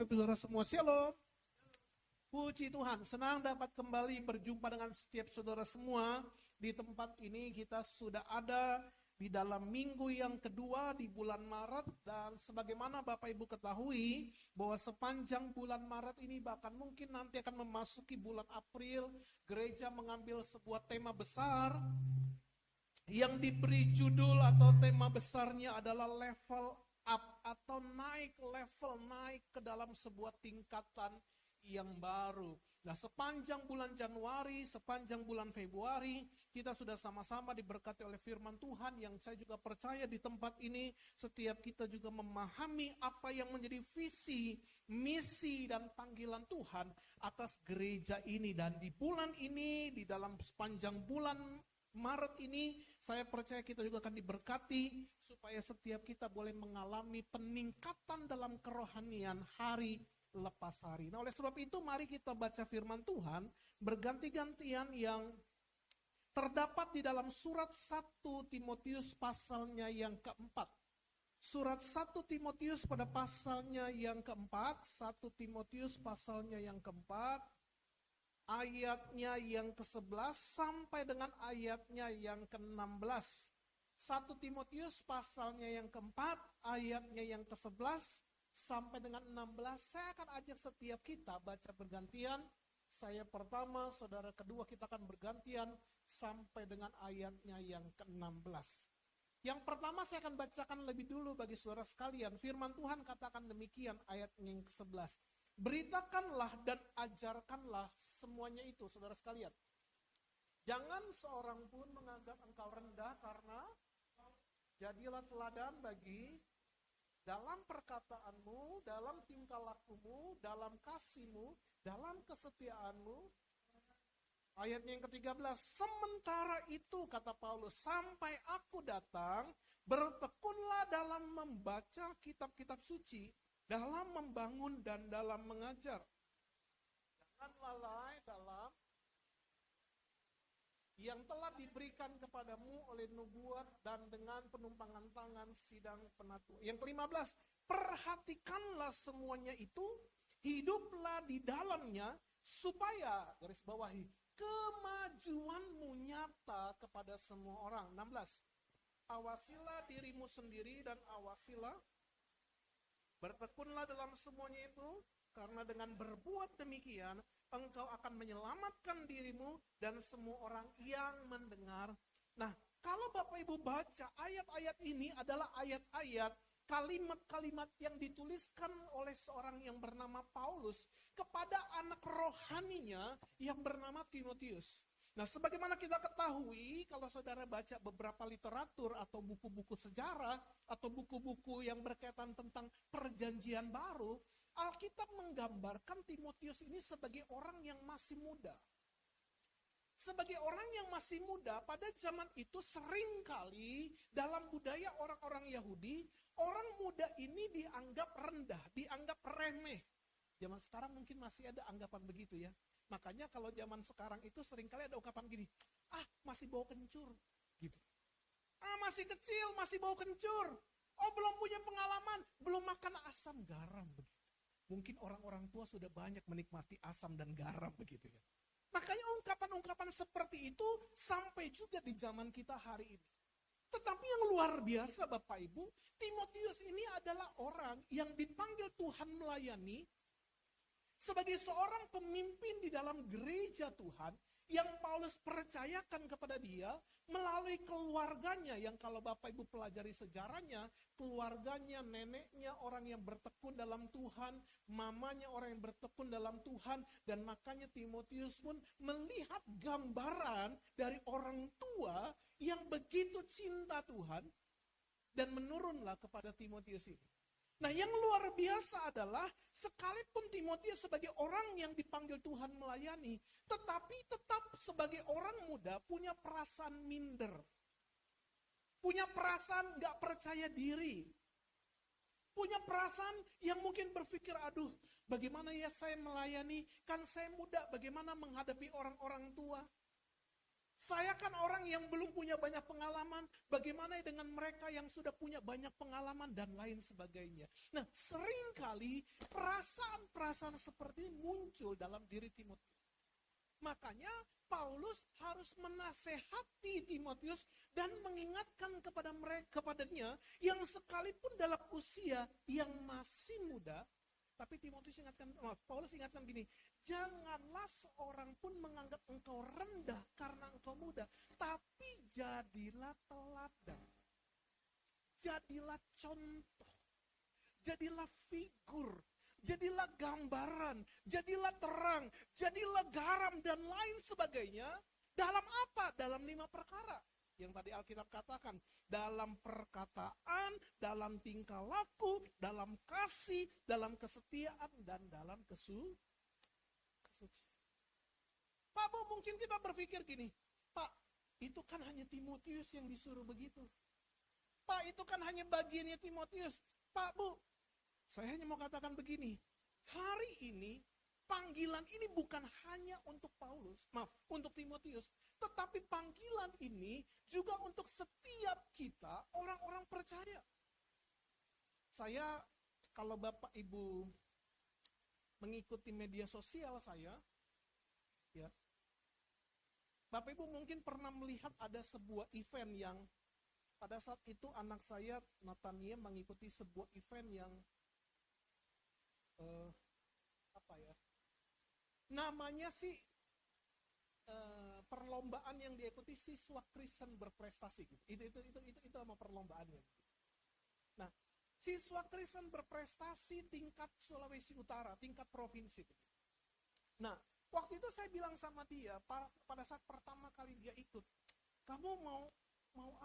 Bapak Ibu Saudara semua, Shalom. Puji Tuhan, senang dapat kembali berjumpa dengan setiap saudara semua. Di tempat ini kita sudah ada di dalam minggu yang kedua di bulan Maret. Dan sebagaimana Bapak Ibu ketahui bahwa sepanjang bulan Maret ini, bahkan mungkin nanti akan memasuki bulan April, gereja mengambil sebuah tema besar yang diberi judul atau tema besarnya adalah level up atau naik level, naik ke dalam sebuah tingkatan yang baru. Nah, sepanjang bulan Januari, sepanjang bulan Februari, kita sudah sama-sama diberkati oleh firman Tuhan yang saya juga percaya di tempat ini, setiap kita juga memahami apa yang menjadi visi, misi, dan panggilan Tuhan atas gereja ini. Dan di bulan ini, di dalam sepanjang bulan Maret ini, saya percaya kita juga akan diberkati supaya setiap kita boleh mengalami peningkatan dalam kerohanian hari lepas hari. Nah, oleh sebab itu mari kita baca firman Tuhan berganti-gantian yang terdapat di dalam surat 1 Timotius pasalnya yang keempat. Surat 1 Timotius pada pasalnya yang keempat, 1 Timotius pasalnya yang keempat, ayatnya yang ke-11 sampai dengan ayatnya yang ke-16. 1 Timotius pasalnya yang keempat, ayatnya yang ke-11 sampai dengan 16. Saya akan ajak setiap kita baca bergantian. Saya pertama, saudara kedua, kita akan bergantian sampai dengan ayatnya yang ke-16. Yang pertama saya akan bacakan lebih dulu bagi saudara sekalian. Firman Tuhan katakan demikian, ayatnya yang ke-11. Beritakanlah dan ajarkanlah semuanya itu, saudara sekalian. Jangan seorang pun menganggap engkau rendah, karena jadilah teladan bagi dalam perkataanmu, dalam tingkah lakumu, dalam kasihmu, dalam kesetiaanmu. Ayatnya yang ke-13, sementara itu kata Paulus, sampai aku datang, bertekunlah dalam membaca kitab-kitab suci, dalam membangun dan dalam mengajar. Jangan lalai dalam yang telah diberikan kepadamu oleh nubuat dan dengan penumpangan tangan sidang penatua. Yang ke-15, perhatikanlah semuanya itu, hiduplah di dalamnya, supaya, garis bawahi, kemajuanmu nyata kepada semua orang. 16, awasilah dirimu sendiri dan awasilah, bertekunlah dalam semuanya itu, karena dengan berbuat demikian, engkau akan menyelamatkan dirimu dan semua orang yang mendengar. Nah, kalau Bapak Ibu baca ayat-ayat ini adalah ayat-ayat, kalimat-kalimat yang dituliskan oleh seorang yang bernama Paulus kepada anak rohaninya yang bernama Timotius. Nah, sebagaimana kita ketahui, kalau saudara baca beberapa literatur atau buku-buku sejarah atau buku-buku yang berkaitan tentang perjanjian baru, Alkitab menggambarkan Timotius ini sebagai orang yang masih muda. Sebagai orang yang masih muda, pada zaman itu seringkali dalam budaya orang-orang Yahudi, orang muda ini dianggap rendah, dianggap remeh. Zaman sekarang mungkin masih ada anggapan begitu ya. Makanya kalau zaman sekarang itu seringkali ada ungkapan gini, masih bau kencur, gitu. Masih kecil, masih bau kencur. Belum punya pengalaman, belum makan asam garam, begitu. Mungkin orang-orang tua sudah banyak menikmati asam dan garam, begitu ya. Makanya ungkapan-ungkapan seperti itu sampai juga di zaman kita hari ini. Tetapi yang luar biasa Bapak Ibu, Timotius ini adalah orang yang dipanggil Tuhan melayani sebagai seorang pemimpin di dalam gereja Tuhan yang Paulus percayakan kepada dia melalui keluarganya yang kalau Bapak Ibu pelajari sejarahnya, keluarganya, neneknya orang yang bertekun dalam Tuhan, mamanya orang yang bertekun dalam Tuhan, dan makanya Timotius pun melihat gambaran dari orang tua yang begitu cinta Tuhan dan menurunlah kepada Timotius ini. Nah, yang luar biasa adalah sekalipun Timotius sebagai orang yang dipanggil Tuhan melayani, tetapi tetap sebagai orang muda punya perasaan minder. Punya perasaan gak percaya diri. Punya perasaan yang mungkin berpikir, aduh bagaimana ya saya melayani, kan saya muda, bagaimana menghadapi orang-orang tua. Saya kan orang yang belum punya banyak pengalaman, bagaimana dengan mereka yang sudah punya banyak pengalaman dan lain sebagainya. Nah, seringkali perasaan perasaan seperti ini muncul dalam diri Timotius. Makanya Paulus harus menasehati Timotius dan mengingatkan kepadanya yang sekalipun dalam usia yang masih muda, tapi Paulus ingatkan gini, janganlah seorang pun menganggap engkau rendah karena engkau muda, tapi jadilah teladan, jadilah contoh, jadilah figur, jadilah gambaran, jadilah terang, jadilah garam dan lain sebagainya. Dalam apa? Dalam 5 perkara. Yang tadi Alkitab katakan, dalam perkataan, dalam tingkah laku, dalam kasih, dalam kesetiaan, dan dalam kesucian. Pak Bu, mungkin kita berpikir gini, Pak, itu kan hanya Timotius yang disuruh begitu. Pak, itu kan hanya bagiannya Timotius. Pak Bu, saya hanya mau katakan begini, hari ini panggilan ini bukan hanya untuk untuk Timotius, tetapi panggilan ini juga untuk setiap kita orang-orang percaya. Saya, kalau Bapak Ibu mengikuti media sosial saya, ya, Bapak Ibu mungkin pernah melihat ada sebuah event yang pada saat itu anak saya Natania mengikuti sebuah event yang namanya sih perlombaan yang diikuti siswa Kristen berprestasi gitu. Itu nama perlombaannya. Nah, siswa Kristen berprestasi tingkat Sulawesi Utara, tingkat provinsi. Nah, waktu itu saya bilang sama dia pada saat pertama kali dia ikut, kamu mau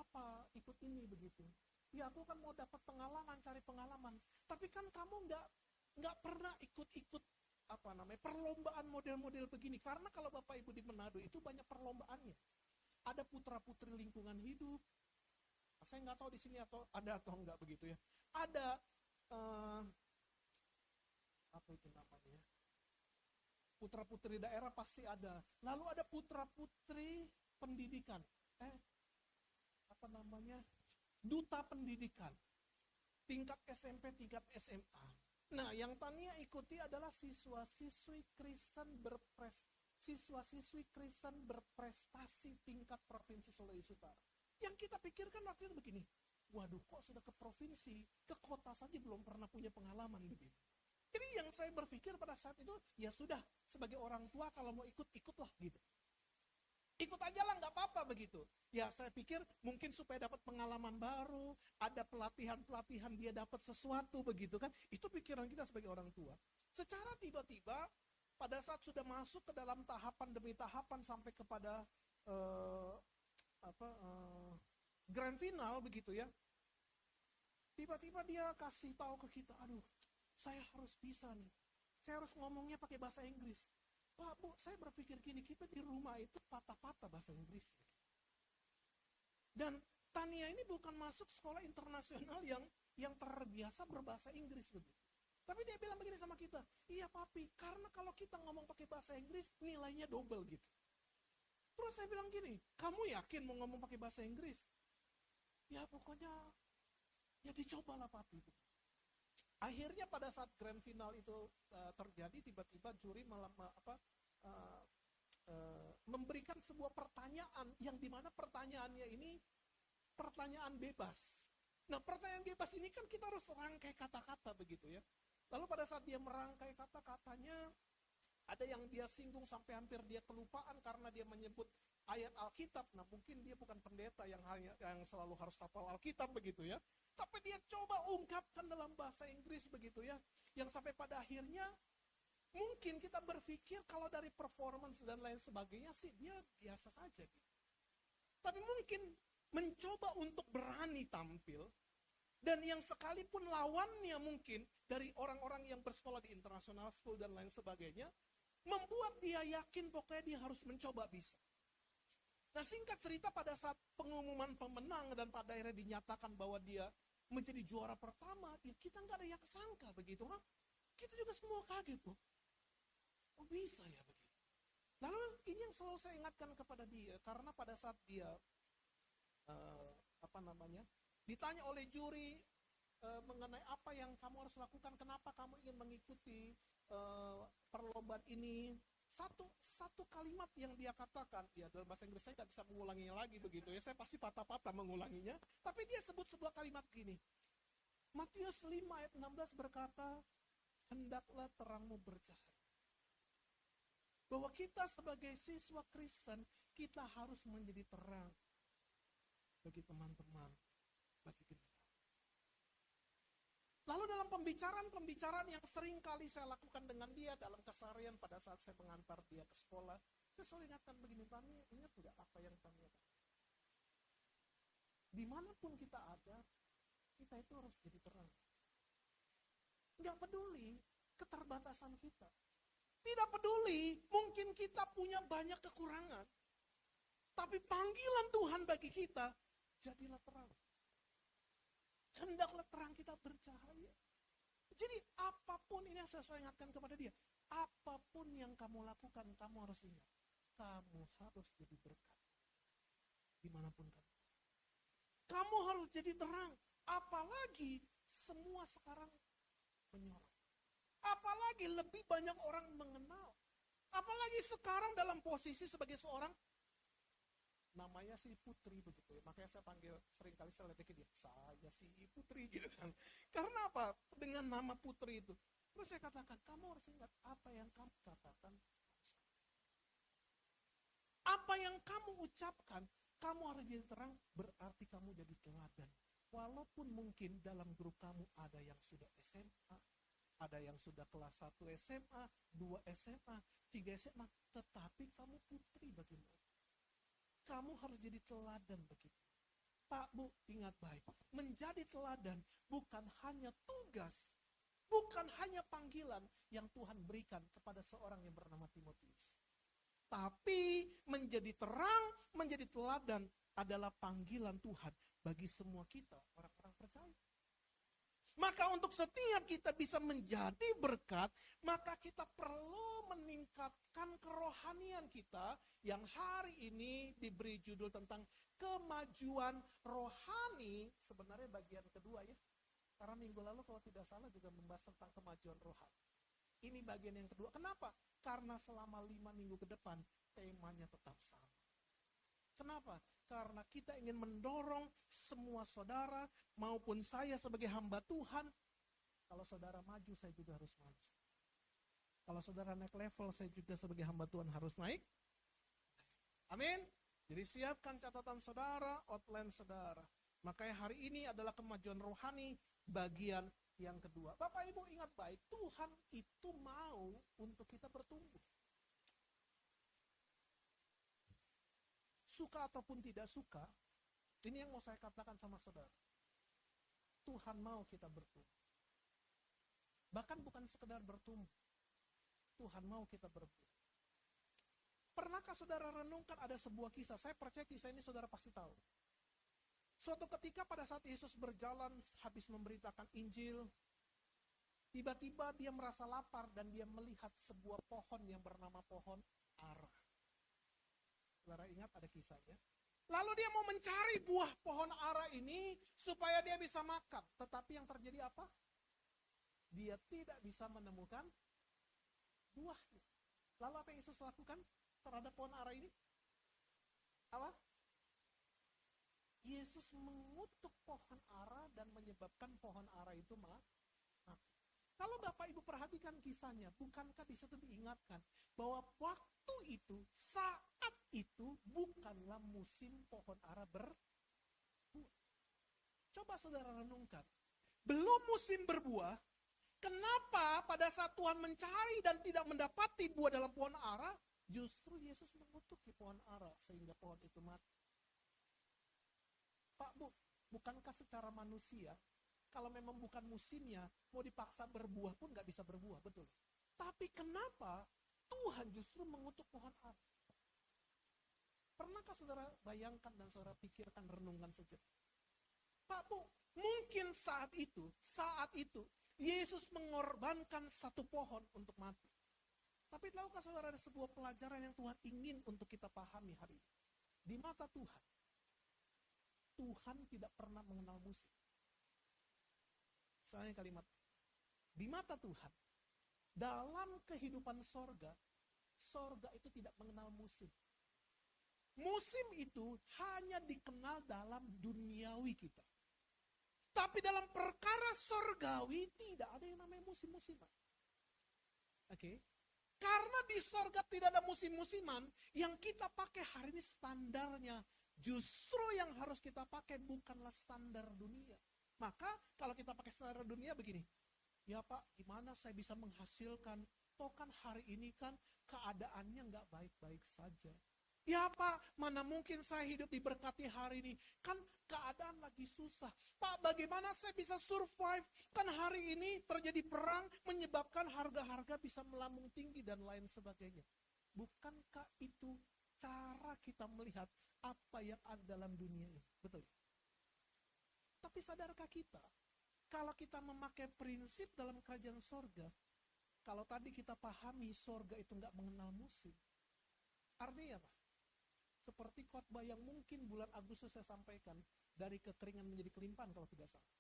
apa ikut ini begitu? Ya aku kan mau dapat pengalaman, cari pengalaman. Tapi kan kamu nggak pernah ikut perlombaan model-model begini. Karena kalau Bapak Ibu di Manado itu banyak perlombaannya. Ada putra-putri lingkungan hidup. Saya nggak tahu di sini atau enggak begitu ya. Ada apa itu namanya? Putra-putri daerah pasti ada. Lalu ada putra-putri pendidikan. Duta pendidikan. Tingkat SMP, tingkat SMA. Nah, yang Tania ikuti adalah siswa-siswi Kristen berprestasi tingkat Provinsi Sulawesi Utara. Yang kita pikirkan waktu itu begini, waduh kok sudah ke provinsi, ke kota saja belum pernah punya pengalaman begitu. Jadi yang saya berpikir pada saat itu, ya sudah, sebagai orang tua kalau mau ikutlah gitu. Ikut aja lah, nggak apa-apa begitu. Ya saya pikir mungkin supaya dapat pengalaman baru, ada pelatihan-pelatihan dia dapat sesuatu begitu kan. Itu pikiran kita sebagai orang tua. Secara tiba-tiba pada saat sudah masuk ke dalam tahapan demi tahapan sampai kepada grand final begitu ya. Tiba-tiba dia kasih tahu ke kita, aduh, saya harus bisa nih. Saya harus ngomongnya pakai bahasa Inggris. Pak, Bu, saya berpikir gini, kita di rumah itu patah-patah bahasa Inggris. Dan Tania ini bukan masuk sekolah internasional yang terbiasa berbahasa Inggris begitu. Tapi dia bilang begini sama kita, iya papi, karena kalau kita ngomong pakai bahasa Inggris, nilainya double gitu. Terus saya bilang gini, kamu yakin mau ngomong pakai bahasa Inggris? Ya pokoknya, ya dicobalah papi. Akhirnya pada saat grand final itu terjadi, tiba-tiba juri memberikan sebuah pertanyaan yang dimana pertanyaannya ini pertanyaan bebas. Nah, pertanyaan bebas ini kan kita harus rangkai kata-kata begitu ya. Lalu pada saat dia merangkai kata-katanya, ada yang dia singgung sampai hampir dia kelupaan karena dia menyebut ayat Alkitab. Nah, mungkin dia bukan pendeta yang selalu harus hafal Alkitab begitu ya. Tapi dia coba ungkapkan dalam bahasa Inggris begitu ya. Yang sampai pada akhirnya mungkin kita berpikir kalau dari performance dan lain sebagainya sih dia biasa saja gitu. Tapi mungkin mencoba untuk berani tampil, dan yang sekalipun lawannya mungkin dari orang-orang yang bersekolah di international school dan lain sebagainya, membuat dia yakin pokoknya dia harus mencoba bisa. Nah, singkat cerita pada saat pengumuman pemenang dan pada akhirnya dinyatakan bahwa dia menjadi juara pertama, ya kita nggak ada yang sangka begitu. Nah, kita juga semua kaget tuh. Oh bisa ya begitu. Lalu ini yang selalu saya ingatkan kepada dia, karena pada saat dia ditanya oleh juri mengenai apa yang kamu harus lakukan, kenapa kamu ingin mengikuti perlombaan ini, satu kalimat yang dia katakan, ya dalam bahasa Inggris saya nggak bisa mengulanginya lagi begitu ya, saya pasti patah-patah mengulanginya, tapi dia sebut sebuah kalimat gini. Matius 5 ayat 16 berkata, hendaklah terangmu bercahaya. Bahwa kita sebagai siswa Kristen, kita harus menjadi terang bagi teman-teman, bagi generasi. Lalu dalam pembicaraan yang sering kali saya lakukan dengan dia dalam keseharian pada saat saya mengantar dia ke sekolah, saya selalu ingatkan begini, Tami, ingat tidak apa yang Tami katakan? Dimanapun kita ada, kita itu harus jadi terang. Nggak peduli keterbatasan kita. Tidak peduli, mungkin kita punya banyak kekurangan. Tapi panggilan Tuhan bagi kita, jadilah terang. Hendaklah terang kita bercahaya. Jadi apapun ini yang saya selalu ingatkan kepada dia. Apapun yang kamu lakukan, kamu harus ingat. Kamu harus jadi berkat. Dimanapun kamu. Kamu harus jadi terang. Apalagi semua sekarang menyorot. Apalagi lebih banyak orang mengenal. Apalagi sekarang dalam posisi sebagai seorang, namanya si Putri begitu ya. Makanya saya panggil, seringkali saya ledekin dia, saya si Putri gitu kan. Karena apa? Dengan nama Putri itu. Terus saya katakan, kamu harus ingat apa yang kamu katakan. Apa yang kamu ucapkan, kamu harus jadi terang, berarti kamu jadi teladan. Walaupun mungkin dalam grup kamu ada yang sudah SMA, ada yang sudah kelas 1 SMA, 2 SMA, 3 SMA, tetapi kamu putri bagi mereka. Kamu harus jadi teladan begitu. Pak, Bu, ingat baik. Menjadi teladan bukan hanya tugas, bukan hanya panggilan yang Tuhan berikan kepada seorang yang bernama Timotius. Tapi menjadi terang, menjadi teladan adalah panggilan Tuhan bagi semua kita, orang-orang percaya. Maka untuk setiap kita bisa menjadi berkat, maka kita perlu meningkatkan kerohanian kita yang hari ini diberi judul tentang kemajuan rohani, sebenarnya bagian kedua ya. Karena minggu lalu kalau tidak salah juga membahas tentang kemajuan rohani. Ini bagian yang kedua. Kenapa? Karena selama 5 minggu ke depan temanya tetap sama. Kenapa? Karena kita ingin mendorong semua saudara maupun saya sebagai hamba Tuhan. Kalau saudara maju, saya juga harus maju. Kalau saudara naik level, saya juga sebagai hamba Tuhan harus naik. Amin. Jadi siapkan catatan saudara, outline saudara. Makanya hari ini adalah kemajuan rohani bagian yang kedua. Bapak Ibu ingat baik, Tuhan itu mau untuk kita bertumbuh. Suka ataupun tidak suka, ini yang mau saya katakan sama saudara. Tuhan mau kita bertumbuh. Bahkan bukan sekedar bertumbuh. Tuhan mau kita berbuah. Pernahkah saudara renungkan ada sebuah kisah? Saya percaya kisah ini saudara pasti tahu. Suatu ketika pada saat Yesus berjalan habis memberitakan Injil, tiba-tiba dia merasa lapar dan dia melihat sebuah pohon yang bernama pohon ara. Saudara ingat ada kisahnya. Lalu dia mau mencari buah pohon ara ini supaya dia bisa makan. Tetapi yang terjadi apa? Dia tidak bisa menemukan buahnya. Lalu apa yang Yesus lakukan terhadap pohon ara ini? Apa? Yesus mengutuk pohon ara dan menyebabkan pohon ara itu mati. Kalau Bapak Ibu perhatikan kisahnya, bukankah di situ diingatkan bahwa waktu itu, saat itu bukanlah musim pohon ara berbuah. Coba saudara renungkan. Belum musim berbuah, kenapa pada saat Tuhan mencari dan tidak mendapati buah dalam pohon ara, justru Yesus mengutuki pohon ara sehingga pohon itu mati. Pak, Bu, bukankah secara manusia, kalau memang bukan musimnya, mau dipaksa berbuah pun nggak bisa berbuah, betul? Tapi kenapa Tuhan justru mengutuk pohon ara? Pernahkah saudara bayangkan dan saudara pikirkan, renungkan sejenak? Pak, Bu, mungkin saat itu, Yesus mengorbankan satu pohon untuk mati. Tapi tahukah saudara ada sebuah pelajaran yang Tuhan ingin untuk kita pahami hari ini? Di mata Tuhan, Tuhan tidak pernah mengenal musim. Misalnya kalimat, di mata Tuhan, dalam kehidupan sorga itu tidak mengenal musim. Musim itu hanya dikenal dalam duniawi kita. Tapi dalam perkara sorgawi tidak ada yang namanya musim-musiman. Oke? Karena di sorga tidak ada musim-musiman, yang kita pakai hari ini standarnya. Justru yang harus kita pakai bukanlah standar dunia. Maka kalau kita pakai standar dunia begini, ya Pak, gimana saya bisa menghasilkan? Toh kan hari ini kan keadaannya nggak baik-baik saja. Ya Pak, mana mungkin saya hidup diberkati hari ini? Kan keadaan lagi susah. Pak, bagaimana saya bisa survive? Kan hari ini terjadi perang menyebabkan harga-harga bisa melambung tinggi dan lain sebagainya. Bukankah itu cara kita melihat apa yang ada dalam dunia ini? Betul. Tapi sadarkah kita, kalau kita memakai prinsip dalam kerajaan sorga, kalau tadi kita pahami sorga itu nggak mengenal musim, artinya apa? Seperti khotbah yang mungkin bulan Agustus saya sampaikan, dari kekeringan menjadi kelimpahan kalau tidak salah.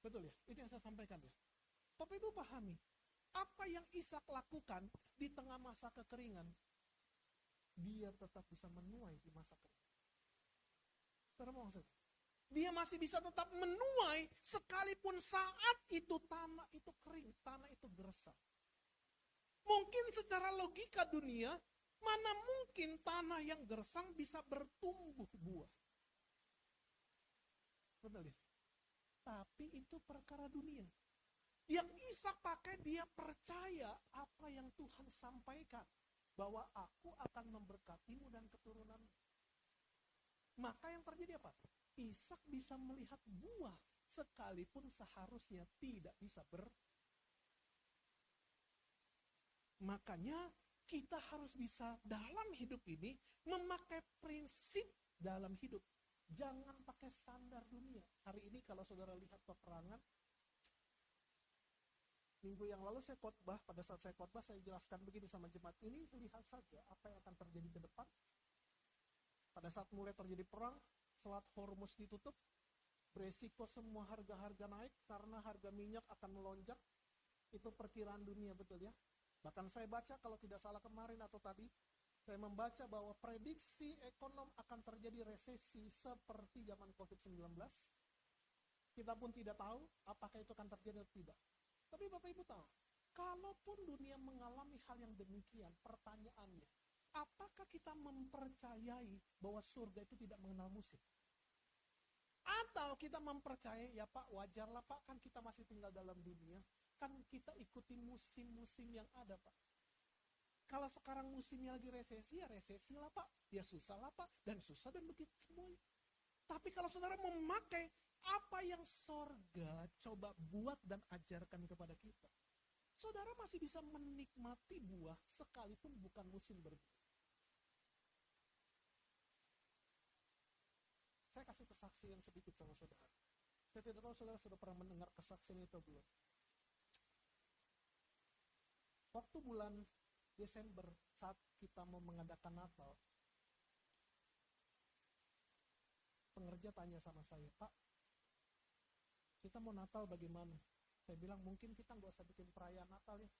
Betul ya? Itu yang saya sampaikan ya. Bapak Ibu pahami, apa yang Ishak lakukan di tengah masa kekeringan, dia tetap bisa menuai di masa kering. Dia masih bisa tetap menuai sekalipun saat itu tanah itu kering, tanah itu gersang. Mungkin secara logika dunia, mana mungkin tanah yang gersang bisa bertumbuh buah. Betul ya? Tapi itu perkara dunia. Yang Ishak pakai, dia percaya apa yang Tuhan sampaikan. Bahwa aku akan memberkatimu dan keturunanmu. Maka yang terjadi apa? Ishak bisa melihat buah sekalipun seharusnya tidak bisa Makanya kita harus bisa dalam hidup ini memakai prinsip dalam hidup. Jangan pakai standar dunia. Hari ini kalau saudara lihat peperangan, minggu yang lalu saya khotbah, pada saat saya khotbah saya jelaskan begini sama jemaat ini, lihat saja apa yang akan terjadi ke depan. Pada saat mulai terjadi perang, Selat Hormuz ditutup, beresiko semua harga-harga naik karena harga minyak akan melonjak. Itu perkiraan dunia, betul ya? Bahkan saya baca kalau tidak salah kemarin atau tadi, saya membaca bahwa prediksi ekonom akan terjadi resesi seperti zaman COVID-19. Kita pun tidak tahu apakah itu akan terjadi atau tidak. Tapi Bapak Ibu tahu, kalaupun dunia mengalami hal yang demikian, pertanyaannya, apakah kita mempercayai bahwa surga itu tidak mengenal musim? Atau kita mempercayai, ya Pak, wajarlah Pak, kan kita masih tinggal dalam dunia, kan kita ikuti musim-musim yang ada Pak. Kalau sekarang musimnya lagi resesi, ya resesi lah Pak, ya susah lah Pak, dan susah dan begitu semuanya. Tapi kalau saudara memakai apa yang sorga coba buat dan ajarkan kepada kita, saudara masih bisa menikmati buah sekalipun bukan musim berbuah. Saya kasih kesaksian sedikit sama saudara. Saya tidak tahu saudara sudah pernah mendengar kesaksian itu belum. Waktu bulan Desember saat kita mau mengadakan Natal, pengerja tanya sama saya, Pak, kita mau Natal bagaimana? Saya bilang mungkin kita nggak usah bikin perayaan Natal ya.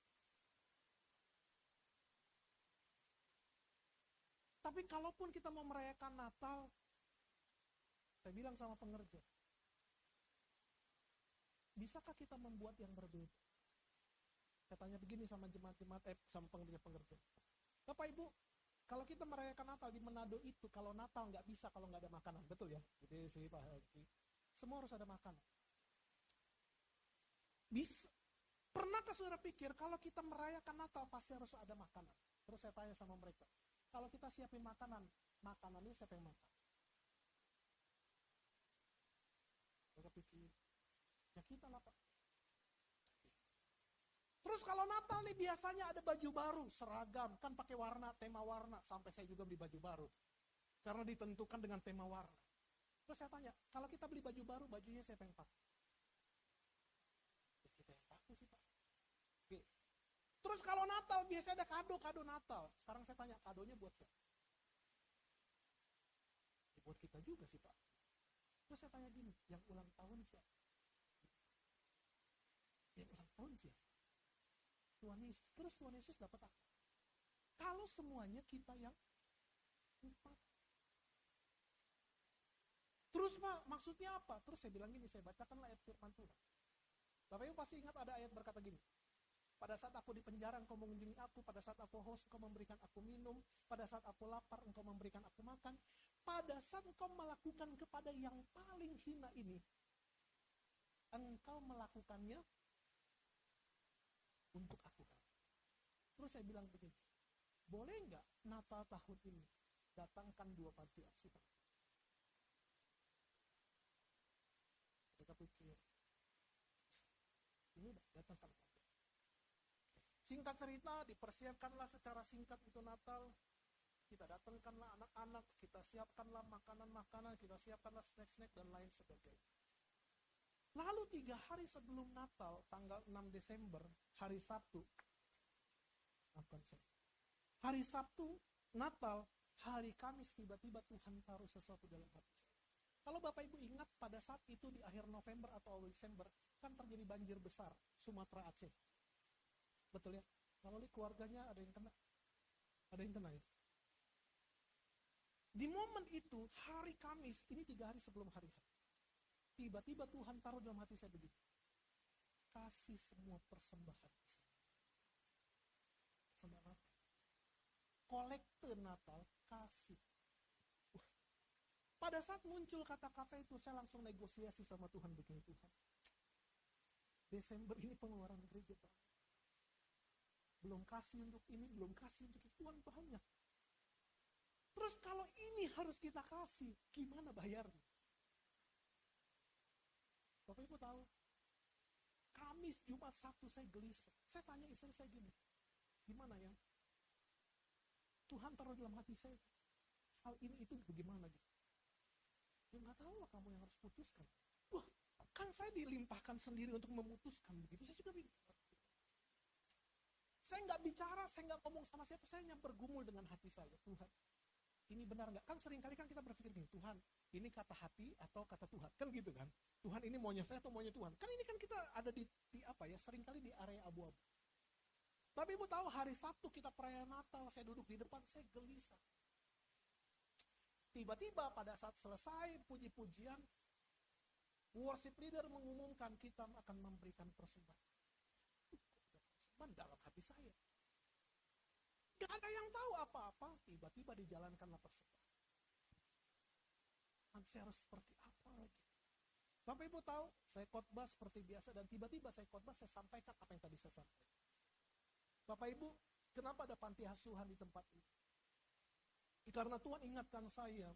Tapi kalaupun kita mau merayakan Natal, saya bilang sama pengerja, bisakah kita membuat yang berbeda? Saya tanya begini sama jemaat-jemaat, sama pengerja-pengerja. Bapak Ibu, kalau kita merayakan Natal di Manado itu, kalau Natal nggak bisa kalau nggak ada makanan, betul ya? Jadi sih Pak Helki, semua harus ada makanan. Bisa. Pernahkah saudara pikir kalau kita merayakan Natal pasti harus ada makanan? Terus saya tanya sama mereka, kalau kita siapin makanan, makanannya siapa yang makan? Mereka pikir, ya kita lah Pak. Terus kalau Natal nih biasanya ada baju baru, seragam, kan pakai warna, tema warna, sampai saya juga beli baju baru. Karena ditentukan dengan tema warna. Terus saya tanya, kalau kita beli baju baru, bajunya siapa yang pakai? Ya, kita yang pakai sih Pak. Oke. Terus kalau Natal biasanya ada kado Natal. Sekarang saya tanya, kadonya buat siapa? Ya, buat kita juga sih Pak. Terus saya tanya gini, yang ulang tahun siapa? Yang ulang tahun siapa? Tuhan Yesus. Terus Tuhan Yesus dapat apa? Kalau semuanya kita yang lupa. Terus Pak, maksudnya apa? Terus saya bilang gini, saya bacakanlah ayat firman Tuhan. Bapak Ibu pasti ingat ada ayat berkata gini. Pada saat aku di penjara, engkau mengunjungi aku. Pada saat aku haus, engkau memberikan aku minum. Pada saat aku lapar, engkau memberikan aku makan. Pada saat engkau melakukan kepada yang paling hina ini, engkau melakukannya untuk aku. Terus saya bilang begini, boleh nggak Natal tahun ini datangkan 2 panti asuhan? Mereka pikir, ini datangkan. Singkat cerita, dipersiapkanlah secara singkat itu Natal. Kita datangkanlah anak-anak, kita siapkanlah makanan-makanan, kita siapkanlah snack-snack dan lain sebagainya. Lalu 3 hari sebelum Natal, tanggal 6 Desember, hari Sabtu, hari Sabtu, Natal, hari Kamis, tiba-tiba Tuhan taruh sesuatu dalam hati saya. Kalau Bapak Ibu ingat, pada saat itu di akhir November atau awal Desember, kan terjadi banjir besar, Sumatera Aceh. Betul ya? Kalau keluarganya ada yang kena. Ada yang kena ya? Di momen itu, hari Kamis, ini 3 hari sebelum hari H. Tiba-tiba Tuhan taruh dalam hati saya begitu. Kasih semua persembahan. Persembahan apa? Kolekte Natal, kasih. Pada saat muncul kata-kata itu, saya langsung negosiasi sama Tuhan begini, Tuhan. Desember ini pengeluaran gereja, Pak. Belum kasih untuk ini, belum kasih untuk itu, Tuhan banyak. Terus kalau ini harus kita kasih, gimana bayarnya? Bapak Ibu tahu, Kamis, Jumat, Sabtu saya gelisah. Saya tanya istri saya gini, gimana ya? Tuhan taruh dalam hati saya, hal ini itu bagaimana gitu? Ya nggak tahu lah, kamu yang harus putuskan. Wah, kan saya dilimpahkan sendiri untuk memutuskan begitu. Saya juga bingung. Saya nggak bicara, saya nggak ngomong sama siapa, saya hanya bergumul dengan hati saya. Tuhan, ini benar nggak? Kan seringkali kan kita berpikir gini, Tuhan, ini kata hati atau kata Tuhan? Kan gitu kan? Tuhan, ini maunya saya atau maunya Tuhan? Kan ini kan kita ada di apa ya? Seringkali di area abu-abu. Tapi Ibu tahu, hari Sabtu kita perayaan Natal, saya duduk di depan, saya gelisah. Tiba-tiba pada saat selesai puji-pujian, worship leader mengumumkan kita akan memberikan persembahan. Dalam hati saya. Gak ada yang tahu apa-apa, tiba-tiba dijalankanlah persembahan. Saya harus seperti apa lagi? Bapak Ibu tahu, saya khotbah seperti biasa dan tiba-tiba saya khotbah, saya sampaikan apa yang tadi saya sampaikan. Bapak Ibu, kenapa ada panti asuhan di tempat ini? Karena Tuhan ingatkan saya,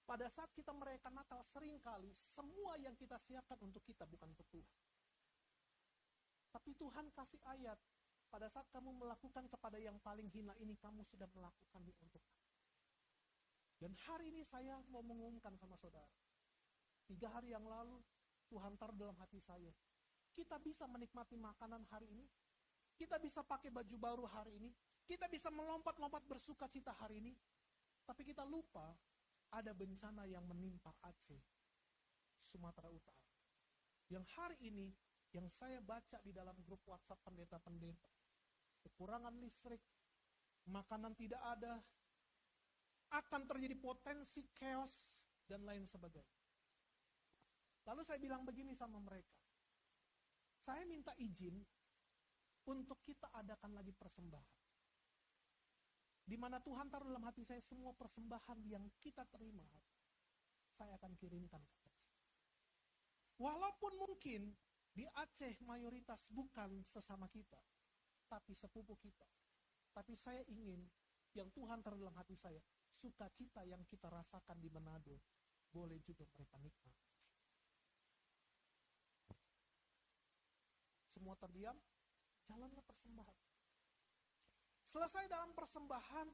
pada saat kita merayakan Natal, seringkali semua yang kita siapkan untuk kita bukan untuk Tuhan. Tapi Tuhan kasih ayat, pada saat kamu melakukan kepada yang paling hina ini, kamu sudah melakukannya untuk aku. Dan hari ini saya mau mengumumkan sama saudara, 3 hari yang lalu, Tuhan taruh dalam hati saya, kita bisa menikmati makanan hari ini, kita bisa pakai baju baru hari ini, kita bisa melompat-lompat bersuka cita hari ini, tapi kita lupa ada bencana yang menimpa Aceh, Sumatera Utara. Yang hari ini, yang saya baca di dalam grup WhatsApp pendeta-pendeta, kekurangan listrik, makanan tidak ada, akan terjadi potensi chaos, dan lain sebagainya. Lalu saya bilang begini sama mereka, saya minta izin untuk kita adakan lagi persembahan. Di mana Tuhan taruh dalam hati saya semua persembahan yang kita terima, saya akan kirimkan ke Aceh. Walaupun mungkin di Aceh mayoritas bukan sesama kita, tapi sepupu kita. Tapi saya ingin yang Tuhan taruh dalam hati saya, sukacita yang kita rasakan di Manado, boleh juga mereka nikmati. Semua terdiam, jalanlah persembahan. Selesai dalam persembahan,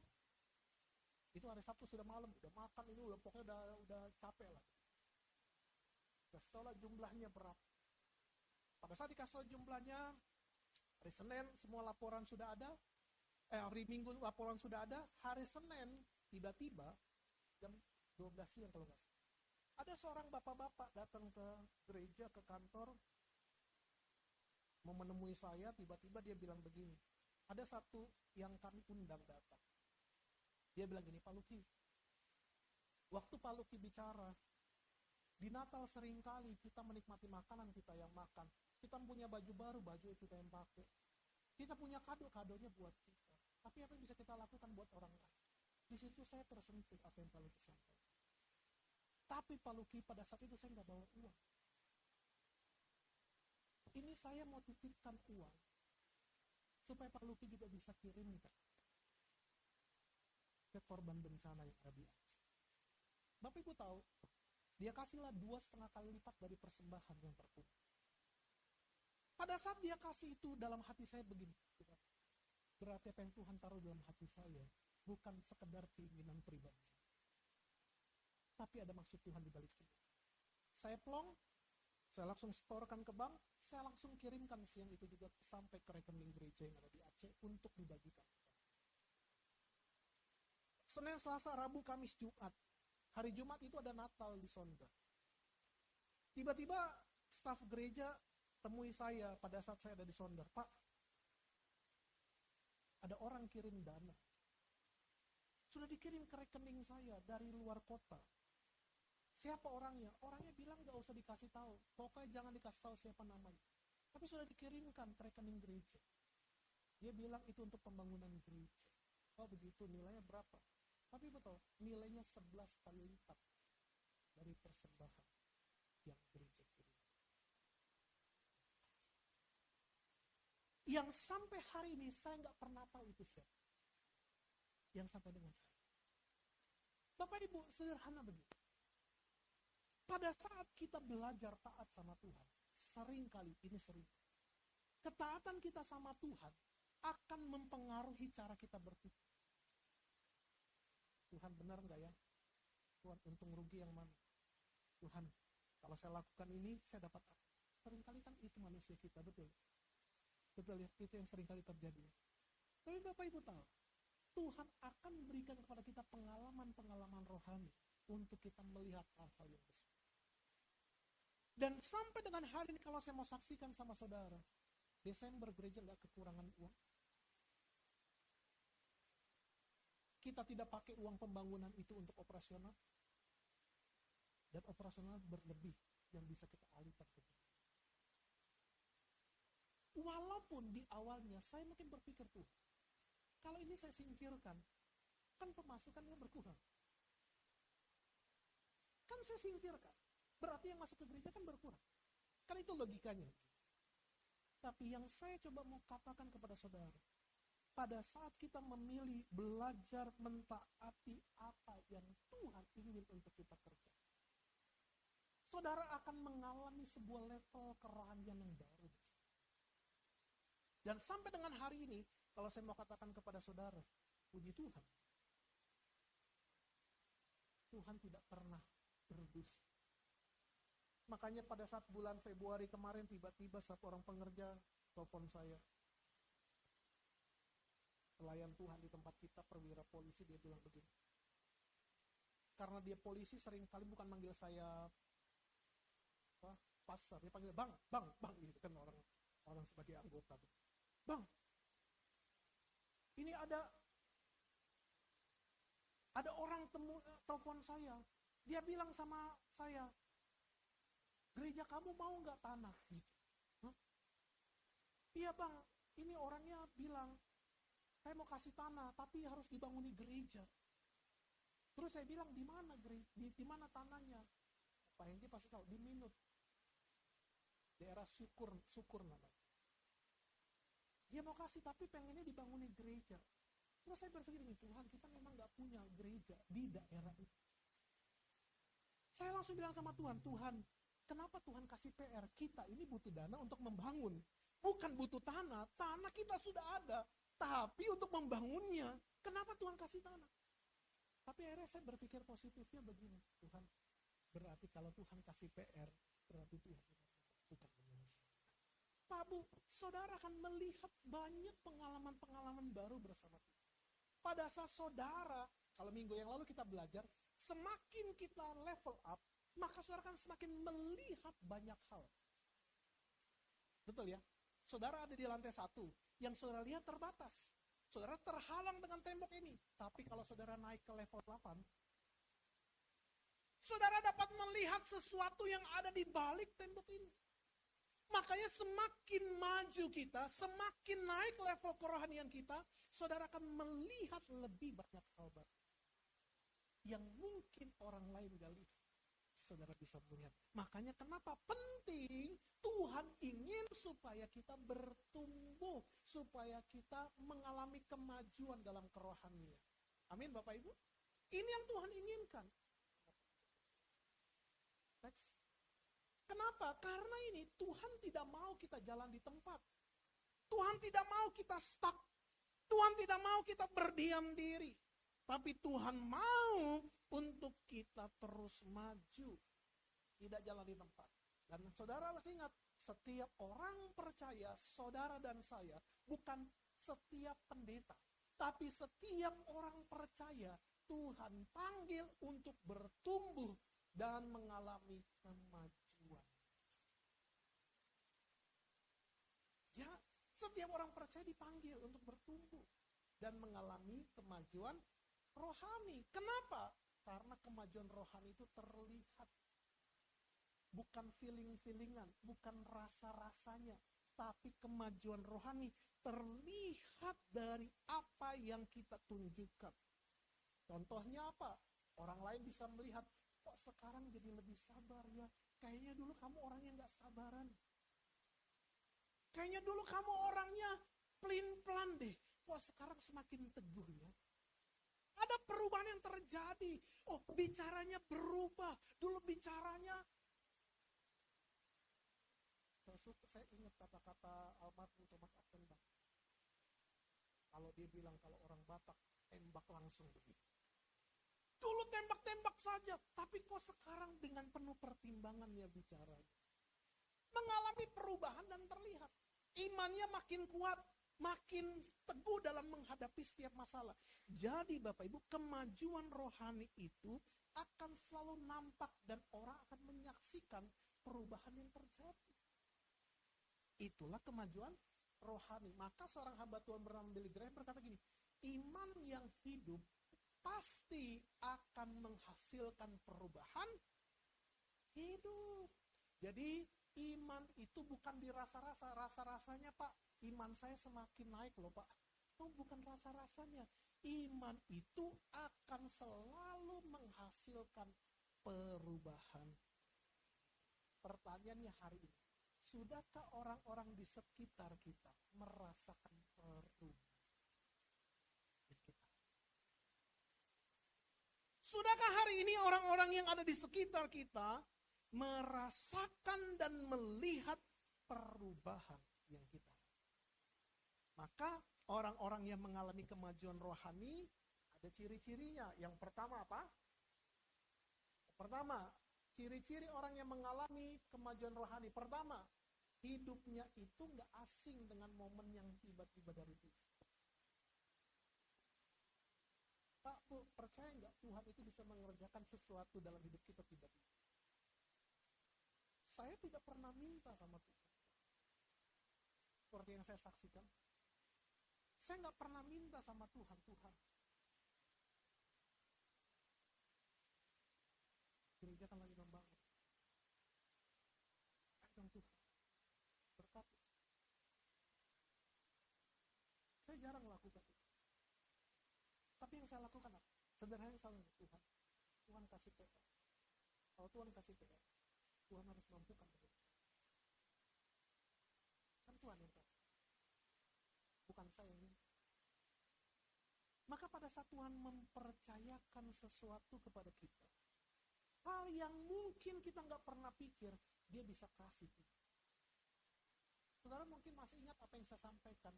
itu hari Sabtu sudah malam, udah makan, ini udah pokoknya udah capek lah. Kasih tahu lah jumlahnya berapa. Pada saat dikasih jumlahnya, hari Senin semua laporan sudah ada, hari Minggu laporan sudah ada, hari Senin tiba-tiba jam 12 siang kalau nggak salah, ada seorang bapak-bapak datang ke gereja, ke kantor, mau menemui saya, tiba-tiba dia bilang begini. Ada satu yang kami undang datang. Dia bilang gini, Pak Luki, waktu Pak Luki bicara, di Natal seringkali kita menikmati makanan kita yang makan. Kita punya baju baru, baju kita yang pakai. Kita punya kado-kadonya buat kita. Tapi apa yang bisa kita lakukan buat orang lain? Di situ saya tersentuh apa yang Pak Luki sampaikan. Tapi Pak Luki pada saat itu saya nggak bawa uang. Ini saya mau titipkan uang supaya Pak Luki juga bisa kirimkan ke korban bencana yang ada di Aceh. Bapak Ibu tahu, dia kasihlah 2,5 kali lipat dari persembahan yang terkumpul. Pada saat dia kasih itu, dalam hati saya begini, berarti apa yang Tuhan taruh dalam hati saya bukan sekedar keinginan pribadi saya, tapi ada maksud Tuhan di balik semua. Saya plong, saya langsung setorkan ke bank, saya langsung kirimkan siang itu juga sampai ke rekening gereja yang ada di Aceh untuk dibagikan. Senin, Selasa, Rabu, Kamis, Jumat. Hari Jumat itu ada Natal di Sonda. Tiba-tiba staf gereja temui saya pada saat saya ada di Sonda. Pak, ada orang kirim dana. Sudah dikirim ke rekening saya dari luar kota. Siapa orangnya? Orangnya bilang gak usah dikasih tahu. Pokoknya jangan dikasih tahu siapa namanya. Tapi sudah dikirimkan ke rekening gereja. Dia bilang itu untuk pembangunan gereja. Oh begitu, nilainya berapa? Tapi betul, nilainya 11 kali lipat dari persembahan yang gereja kirim. Yang sampai hari ini saya nggak pernah tahu itu siapa. Yang sampai dengan hari. Bapak Ibu, sederhana begitu. Pada saat kita belajar taat sama Tuhan, sering. Ketaatan kita sama Tuhan akan mempengaruhi cara kita berpikir. Tuhan benar nggak ya? Tuhan untung rugi yang mana? Tuhan, kalau saya lakukan ini, saya dapat apa? Seringkali kan itu manusia kita, betul? Betul ya, itu yang seringkali terjadi. Tapi Bapak Ibu tahu, Tuhan akan memberikan kepada kita pengalaman-pengalaman rohani untuk kita melihat hal-hal yang besar. Dan sampai dengan hari ini kalau saya mau saksikan sama saudara, Desember gereja nggak kekurangan uang. Kita tidak pakai uang pembangunan itu untuk operasional. Dan operasional berlebih yang bisa kita alihkan ke gereja. Walaupun di awalnya saya mungkin berpikir tuh, kalau ini saya singkirkan, kan pemasukannya berkurang. Kan saya singkirkan, berarti yang masuk ke gereja kan berkurang. Kan itu logikanya. Tapi yang saya coba mau katakan kepada saudara, pada saat kita memilih belajar mentaati apa yang Tuhan ingin untuk kita kerjakan, saudara akan mengalami sebuah level kerohanian yang baru. Dan sampai dengan hari ini, kalau saya mau katakan kepada saudara, puji Tuhan, Tuhan tidak pernah berdusta. Makanya pada saat bulan Februari kemarin, tiba-tiba satu orang pengerja telepon saya. Pelayan Tuhan di tempat kita, perwira polisi, dia bilang begini. Karena dia polisi, seringkali bukan manggil saya pastor, dia panggil bang, gitu kan orang sebagai anggota. Bang, ini ada orang telepon saya, dia bilang sama saya, gereja kamu mau nggak tanah? Gitu. Iya bang, ini orangnya bilang, saya mau kasih tanah, tapi harus dibanguni gereja. Terus saya bilang, di mana tanahnya? Pak Hendy pasti tahu, di Minut. Daerah Syukur namanya. Dia mau kasih, tapi pengennya dibanguni gereja. Terus saya berpikir, Tuhan, kita memang nggak punya gereja di daerah itu. Saya langsung bilang sama Tuhan, kenapa Tuhan kasih PR? Kita ini butuh dana untuk membangun. Bukan butuh tanah kita sudah ada. Tapi untuk membangunnya, kenapa Tuhan kasih tanah? Tapi akhirnya saya berpikir positifnya begini, Tuhan, berarti kalau Tuhan kasih PR, berarti Tuhan bukan menyelesaikan. Pak Bu, saudara akan melihat banyak pengalaman-pengalaman baru bersama Tuhan. Pada saat saudara, kalau minggu yang lalu kita belajar, semakin kita level up, maka saudara akan semakin melihat banyak hal. Betul ya? Saudara ada di lantai 1, yang saudara lihat terbatas. Saudara terhalang dengan tembok ini. Tapi kalau saudara naik ke level 8, saudara dapat melihat sesuatu yang ada di balik tembok ini. Makanya semakin maju kita, semakin naik level kerohanian kita, saudara akan melihat lebih banyak hal baru yang mungkin orang lain gak lihat. Saudara bisa melihat. Makanya kenapa penting Tuhan ingin supaya kita bertumbuh, supaya kita mengalami kemajuan dalam kerohanian. Amin Bapak Ibu. Ini yang Tuhan inginkan. Next. Kenapa? Karena ini Tuhan tidak mau kita jalan di tempat. Tuhan tidak mau kita stuck. Tuhan tidak mau kita berdiam diri. Tapi Tuhan mau untuk kita terus maju. Tidak jalan di tempat. Dan saudara harus ingat, setiap orang percaya, saudara dan saya, bukan setiap pendeta. Tapi setiap orang percaya, Tuhan panggil untuk bertumbuh dan mengalami kemajuan. Ya, setiap orang percaya dipanggil untuk bertumbuh dan mengalami kemajuan rohani. Kenapa? Karena kemajuan rohani itu terlihat. Bukan feeling-feelingan, bukan rasa-rasanya. Tapi kemajuan rohani terlihat dari apa yang kita tunjukkan. Contohnya apa? Orang lain bisa melihat, kok sekarang jadi lebih sabar ya? Kayaknya dulu kamu orangnya gak sabaran. Kayaknya dulu kamu orangnya pelin-pelan deh. Kok sekarang semakin teguh ya? Ada perubahan yang terjadi. Oh, bicaranya berubah. Dulu bicaranya. Saya ingat kata-kata almarhum Thomas Achenbach. Kalau dia bilang kalau orang Batak tembak langsung begitu. Dulu tembak-tembak saja, tapi kok sekarang dengan penuh pertimbangan ya bicaranya. Mengalami perubahan dan terlihat. Imannya makin kuat, makin teguh dalam menghadapi setiap masalah. Jadi Bapak Ibu, kemajuan rohani itu akan selalu nampak dan orang akan menyaksikan perubahan yang terjadi. Itulah kemajuan rohani. Maka seorang hamba Tuhan bernama Billy Graham berkata gini, iman yang hidup pasti akan menghasilkan perubahan hidup. Jadi iman itu bukan dirasa-rasa. Rasa-rasanya Pak, iman saya semakin naik loh Pak. Itu bukan rasa-rasanya. Iman itu akan selalu menghasilkan perubahan. Pertanyaannya hari ini, sudahkah orang-orang di sekitar kita merasakan perubahan kita? Sudahkah hari ini orang-orang yang ada di sekitar kita merasakan dan melihat perubahan yang kita? Maka orang-orang yang mengalami kemajuan rohani ada ciri-cirinya. Yang pertama apa? Pertama, ciri-ciri orang yang mengalami kemajuan rohani. Pertama, hidupnya itu nggak asing dengan momen yang tiba-tiba dari Tuhan. Pak, Bu, percaya nggak Tuhan itu bisa mengerjakan sesuatu dalam hidup kita tiba-tiba? Saya tidak pernah minta sama Tuhan. Seperti yang saya saksikan. Saya nggak pernah minta sama Tuhan, Tuhan. Gereja kan lagi membangun. Ayo Tuhan, berkati. Saya jarang melakukan itu. Tapi yang saya lakukan apa? Sederhana selalu Tuhan. Tuhan kasih PR. Kalau Tuhan kasih PR, Tuhan harus mampukan hidup saya. Kan Tuhan yang kasih. Bukan saya yang minta. Maka pada saat Tuhan mempercayakan sesuatu kepada kita, hal yang mungkin kita nggak pernah pikir, dia bisa kasih kita. Saudara mungkin masih ingat apa yang saya sampaikan.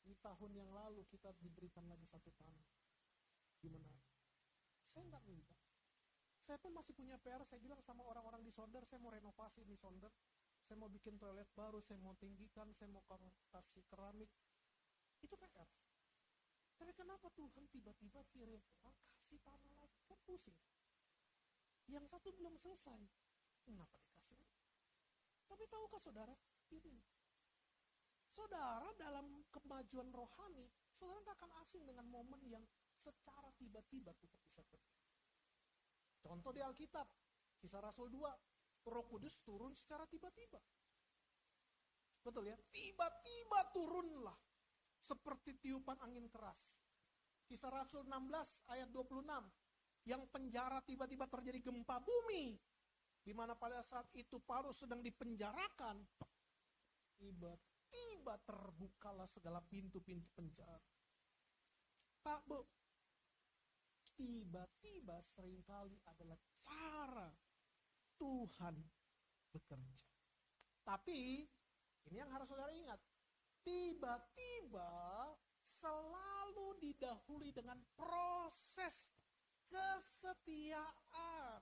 Di tahun yang lalu kita diberikan lagi satu tanah. Gimana? Saya nggak minta. Saya pun masih punya PR, saya bilang sama orang-orang di Sonder, saya mau renovasi di Sonder. Saya mau bikin toilet baru, saya mau tinggikan, saya mau kasih keramik. Itu PR. Tapi kenapa Tuhan tiba-tiba kirim orang kasih tanah lagi? Kan pusing. Yang satu belum selesai. Kenapa dikasih lagi? Tapi tahukah saudara? Ini. Saudara dalam kemajuan rohani, saudara gak akan asing dengan momen yang secara tiba-tiba Tuhan bisa terjadi. Contoh di Alkitab, Kisah Rasul 2, Roh Kudus turun secara tiba-tiba. Betul ya? Tiba-tiba turunlah seperti tiupan angin keras. Kisah Rasul 16 ayat 26, yang penjara tiba-tiba terjadi gempa bumi, di mana pada saat itu Paulus sedang dipenjarakan, tiba-tiba terbukalah segala pintu-pintu penjara. Pak, Bu, tiba-tiba seringkali adalah cara Tuhan bekerja. Tapi, ini yang harus saudara ingat, tiba-tiba selalu didahului dengan proses kesetiaan.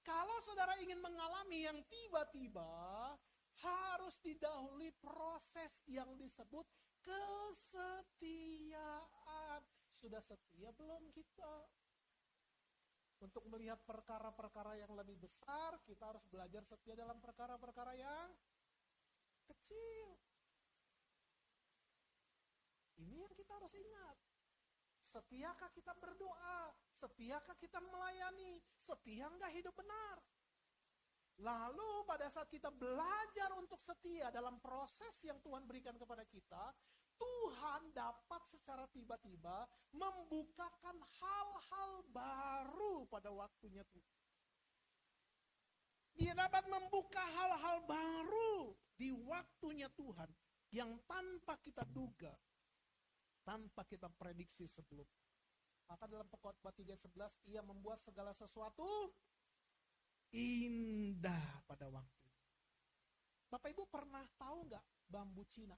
Kalau saudara ingin mengalami yang tiba-tiba, harus didahului proses yang disebut kesetiaan. Sudah setia belum kita? Untuk melihat perkara-perkara yang lebih besar, kita harus belajar setia dalam perkara-perkara yang kecil. Ini yang kita harus ingat. Setiakah kita berdoa? Setiakah kita melayani? Setia enggak hidup benar? Lalu pada saat kita belajar untuk setia dalam proses yang Tuhan berikan kepada kita, Tuhan dapat secara tiba-tiba membukakan hal-hal baru pada waktunya Tuhan. Dia dapat membuka hal-hal baru di waktunya Tuhan yang tanpa kita duga, tanpa kita prediksi sebelumnya. Maka dalam Pengkhotbah 3:11, ia membuat segala sesuatu indah pada waktu. Bapak Ibu pernah tahu nggak bambu Cina?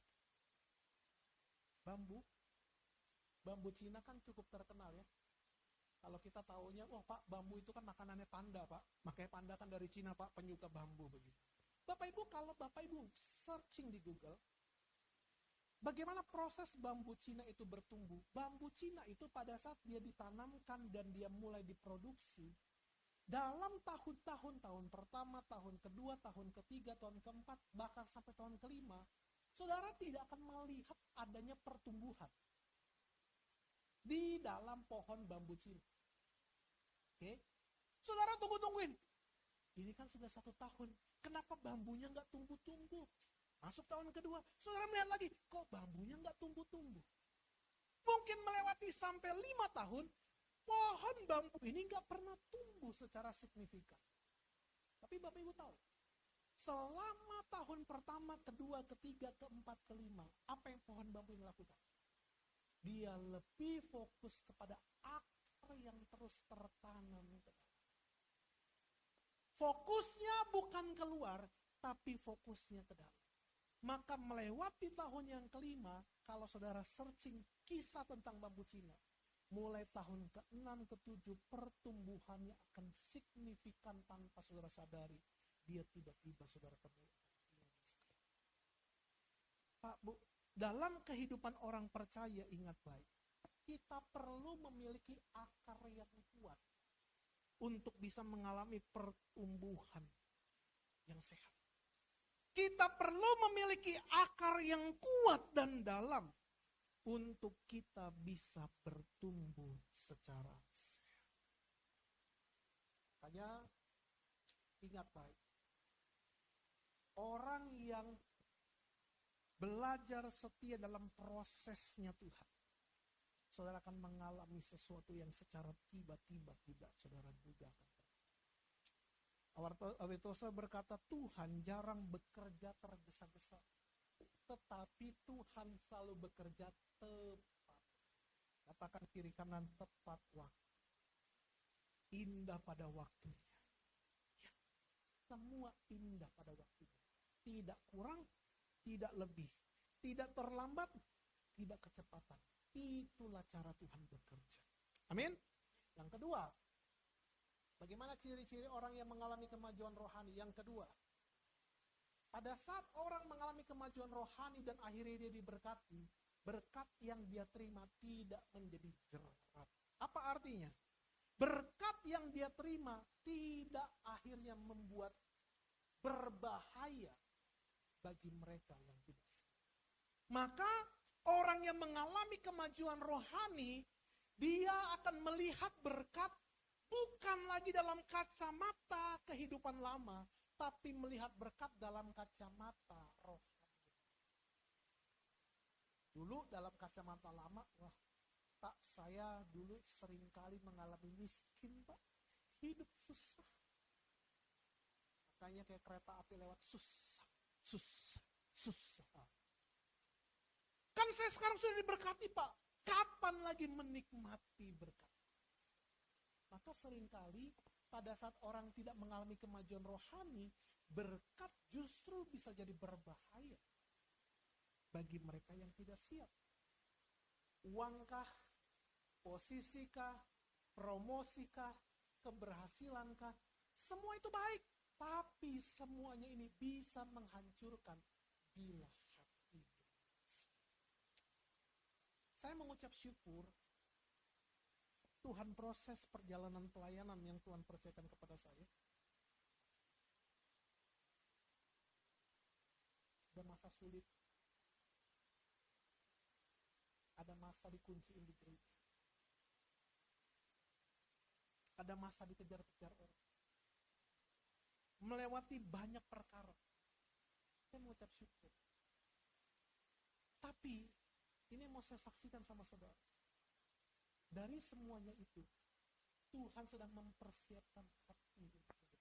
Bambu Cina kan cukup terkenal ya. Kalau kita taunya, wah Pak, bambu itu kan makanannya panda Pak. Makanya panda kan dari Cina Pak, penyuka bambu begitu. Bapak Ibu, kalau Bapak Ibu searching di Google, bagaimana proses bambu Cina itu bertumbuh? Bambu Cina itu pada saat dia ditanamkan dan dia mulai diproduksi, dalam tahun pertama, tahun kedua, tahun ketiga, tahun keempat, bahkan sampai tahun kelima, saudara tidak akan melihat adanya pertumbuhan di dalam pohon bambu Cina. Oke? Saudara tungguin. Ini kan sudah 1 tahun, kenapa bambunya nggak tumbuh-tumbuh? Masuk tahun kedua, saudara melihat lagi, kok bambunya nggak tumbuh-tumbuh? Mungkin melewati sampai 5 tahun, pohon bambu ini nggak pernah tumbuh secara signifikan. Tapi Bapak Ibu tahu, selama tahun pertama, kedua, ketiga, keempat, kelima, apa yang pohon bambu ini lakukan? Dia lebih fokus kepada akar yang terus tertanam. Fokusnya bukan keluar, tapi fokusnya ke dalam. Maka melewati tahun yang kelima, kalau saudara searching kisah tentang bambu Cina, mulai tahun ke-6, ke-7, pertumbuhannya akan signifikan tanpa saudara sadari. Dia tiba-tiba saudara temui. Pak, Bu, dalam kehidupan orang percaya, ingat baik, kita perlu memiliki akar yang kuat untuk bisa mengalami pertumbuhan yang sehat. Kita perlu memiliki akar yang kuat dan dalam untuk kita bisa bertumbuh secara sehat. Hanya ingat baik, orang yang belajar setia dalam prosesnya Tuhan, saudara akan mengalami sesuatu yang secara tiba-tiba tidak saudara duga akan terjadi. Awetosa berkata, Tuhan jarang bekerja tergesa-gesa, tetapi Tuhan selalu bekerja tepat. Katakan kiri kanan, tepat waktu. Indah pada waktunya. Ya, semua indah pada waktunya. Tidak kurang, tidak lebih. Tidak terlambat, tidak kecepatan. Itulah cara Tuhan bekerja. Amin. Yang kedua, bagaimana ciri-ciri orang yang mengalami kemajuan rohani? Yang kedua, pada saat orang mengalami kemajuan rohani dan akhirnya dia diberkati, berkat yang dia terima tidak menjadi jerat. Apa artinya? Berkat yang dia terima tidak akhirnya membuat berbahaya bagi mereka yang tidak siap. Maka orang yang mengalami kemajuan rohani, dia akan melihat berkat bukan lagi dalam kacamata kehidupan lama, tapi melihat berkat dalam kacamata rohani. Dulu dalam kacamata lama, wah Pak, saya dulu seringkali mengalami miskin Pak, hidup susah. Makanya kayak kereta api lewat, susah. Kan saya sekarang sudah diberkati Pak, kapan lagi menikmati berkat? Maka seringkali pada saat orang tidak mengalami kemajuan rohani, berkat justru bisa jadi berbahaya bagi mereka yang tidak siap. Uangkah, posisikah, promosikah, keberhasilankah, semua itu baik. Tapi semuanya ini bisa menghancurkan bila hati. Saya mengucap syukur, Tuhan proses perjalanan pelayanan yang Tuhan percayakan kepada saya. Ada masa sulit, ada masa dikunciin di gereja, ada masa dikejar-kejar orang, melewati banyak perkara. Saya mengucap syukur. Tapi ini mau saya saksikan sama saudara. Dari semuanya itu, Tuhan sedang mempersiapkan hati untuk hidup.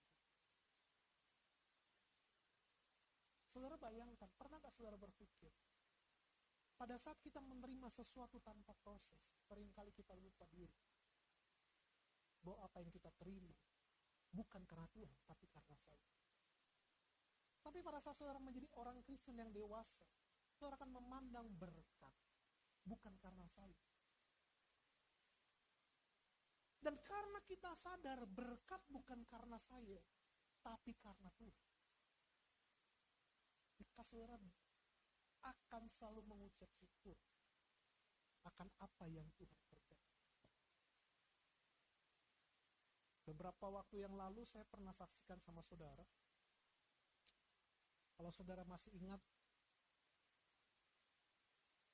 Saudara bayangkan, pernah gak saudara berpikir, pada saat kita menerima sesuatu tanpa proses, seringkali kita lupa diri bahwa apa yang kita terima bukan karena Tuhan, tapi karena saya. Tapi pada saat saudara menjadi orang Kristen yang dewasa, saudara akan memandang berkat bukan karena saya. Dan karena kita sadar berkat bukan karena saya, tapi karena Tuhan, maka saudara akan selalu mengucap syukur akan apa yang Tuhan kerjakan. Beberapa waktu yang lalu saya pernah saksikan sama saudara. Kalau saudara masih ingat,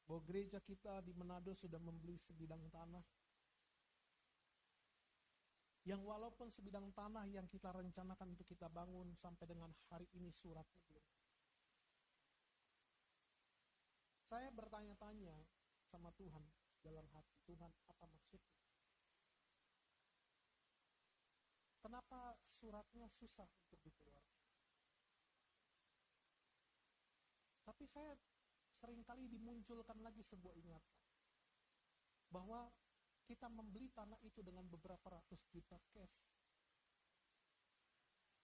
bahwa gereja kita di Manado sudah membeli sebidang tanah, yang walaupun sebidang tanah yang kita rencanakan untuk kita bangun sampai dengan hari ini suratnya belum. Saya bertanya-tanya sama Tuhan dalam hati, Tuhan apa maksudnya? Kenapa suratnya susah untuk dikeluarkan? Tapi saya seringkali dimunculkan lagi sebuah ingatan bahwa kita membeli tanah itu dengan beberapa ratus juta cash.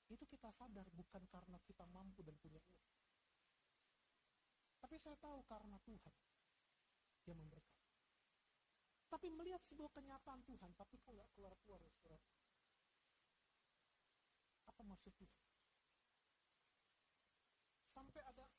Itu kita sadar bukan karena kita mampu dan punya uang. Tapi saya tahu karena Tuhan yang memberkati. Tapi melihat sebuah kenyataan Tuhan, tapi kok gak keluar-keluar ya surat? Apa maksud Tuhan? Sampai ada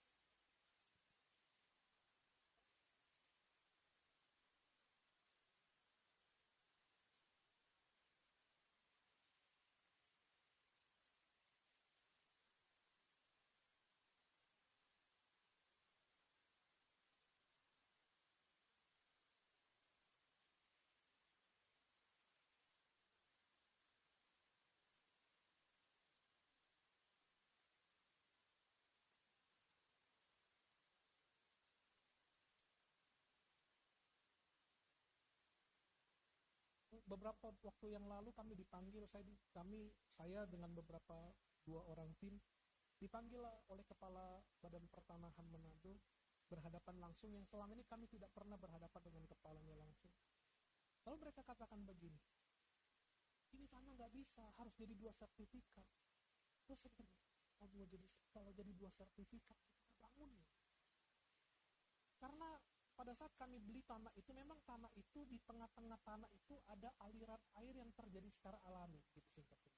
beberapa waktu yang lalu kami dipanggil, saya dengan beberapa 2 orang tim dipanggil oleh Kepala Badan Pertanahan Manado berhadapan langsung, yang selama ini kami tidak pernah berhadapan dengan kepalanya langsung. Lalu mereka katakan begini, ini tanah nggak bisa, harus jadi 2 sertifikat. Terus saya pikir, kalau jadi 2 sertifikat kita bangun ya. Karena pada saat kami beli tanah itu, memang tanah itu di tengah-tengah tanah itu ada aliran air yang terjadi secara alami, gitu singkatnya.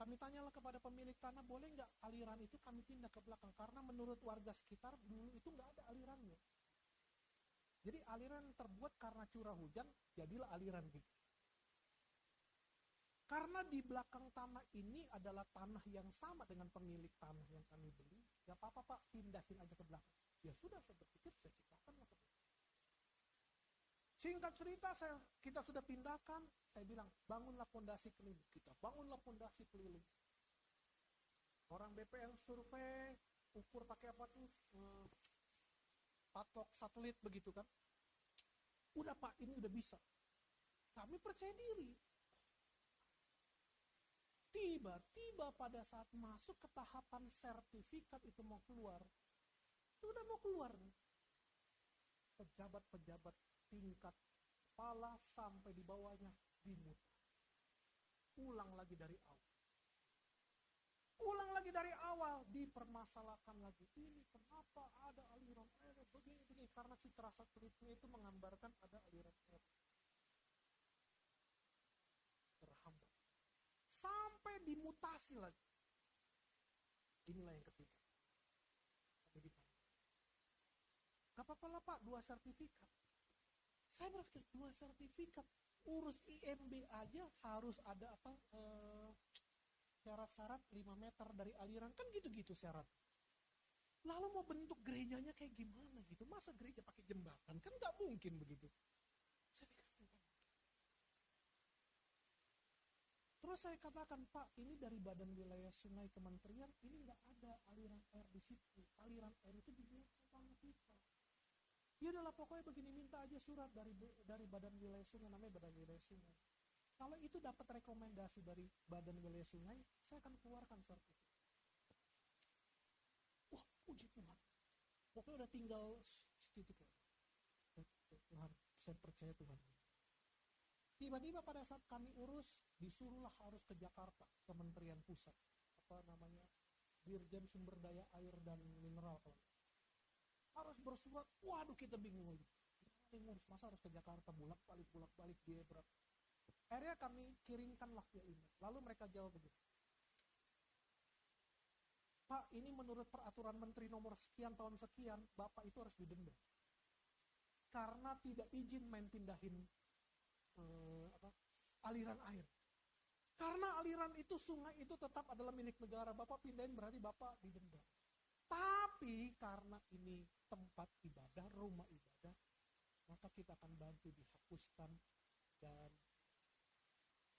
Kami tanyalah kepada pemilik tanah, boleh nggak aliran itu kami pindah ke belakang, karena menurut warga sekitar dulu itu nggak ada alirannya. Jadi aliran terbuat karena curah hujan, jadilah aliran gitu. Karena di belakang tanah ini adalah tanah yang sama dengan pemilik tanah yang kami beli. Gak apa-apa Pak, pindahin aja ke belakang. Ya sudah, saya berpikir saya pindahkanlah ke belakang. Singkat cerita, kita sudah pindahkan. Saya bilang, bangunlah fondasi keliling. Kita bangunlah fondasi keliling. Orang BPN survei, ukur pakai apa tuh? Patok satelit begitu kan. Udah Pak, ini udah bisa. Kami percaya diri. Tiba-tiba pada saat masuk ke tahapan sertifikat itu mau keluar. Itu udah mau keluar nih. Pejabat-pejabat tingkat kepala sampai di bawahnya dimutasi. Ulang lagi dari awal. Ulang lagi dari awal, dipermasalahkan lagi. Ini kenapa ada aliran air begini-begini. Karena citra satelitnya itu menggambarkan ada aliran air. Terhambat. Sampai dimutasi lagi. Inilah yang ketiga. Kami dipanggil. Gak apa-apa lah Pak, 2 sertifikat. Saya berpikir 2 sertifikat. Urus IMB aja harus ada apa? Syarat-syarat 5 meter dari aliran. Kan gitu-gitu syarat. Lalu mau bentuk gerejanya kayak gimana gitu. Masa gereja pakai jembatan? Kan gak mungkin begitu. Saya pikir terus saya katakan, Pak, ini dari Badan Wilayah Sungai Kementerian, ini nggak ada aliran air di situ. Aliran air itu di belakang tanah kita. Ya udahlah, pokoknya begini, minta aja surat dari Badan Wilayah Sungai, namanya Badan Wilayah Sungai. Kalau itu dapat rekomendasi dari Badan Wilayah Sungai, saya akan keluarkan sertifikat. Wah, puji Tuhan. Pokoknya udah tinggal sedikit lagi. Tuhan, saya percaya Tuhan. Tiba-tiba pada saat kami urus, disuruhlah harus ke Jakarta, Kementerian Pusat. Apa namanya? Dirjen Sumber Daya Air dan Mineral. Harus bersurat, waduh kita bingung lagi. Ngurus, masa harus ke Jakarta, bolak-balik biaya berapa. Akhirnya kami kirimkanlah via email. Lalu mereka jawab begini. Pak, ini menurut peraturan Menteri nomor sekian tahun sekian, Bapak itu harus didenda. Karena tidak izin main pindahin aliran air. Karena aliran itu, sungai itu tetap adalah milik negara. Bapak pindahin berarti Bapak didenda. Tapi karena ini tempat ibadah, rumah ibadah, maka kita akan bantu dihapuskan dan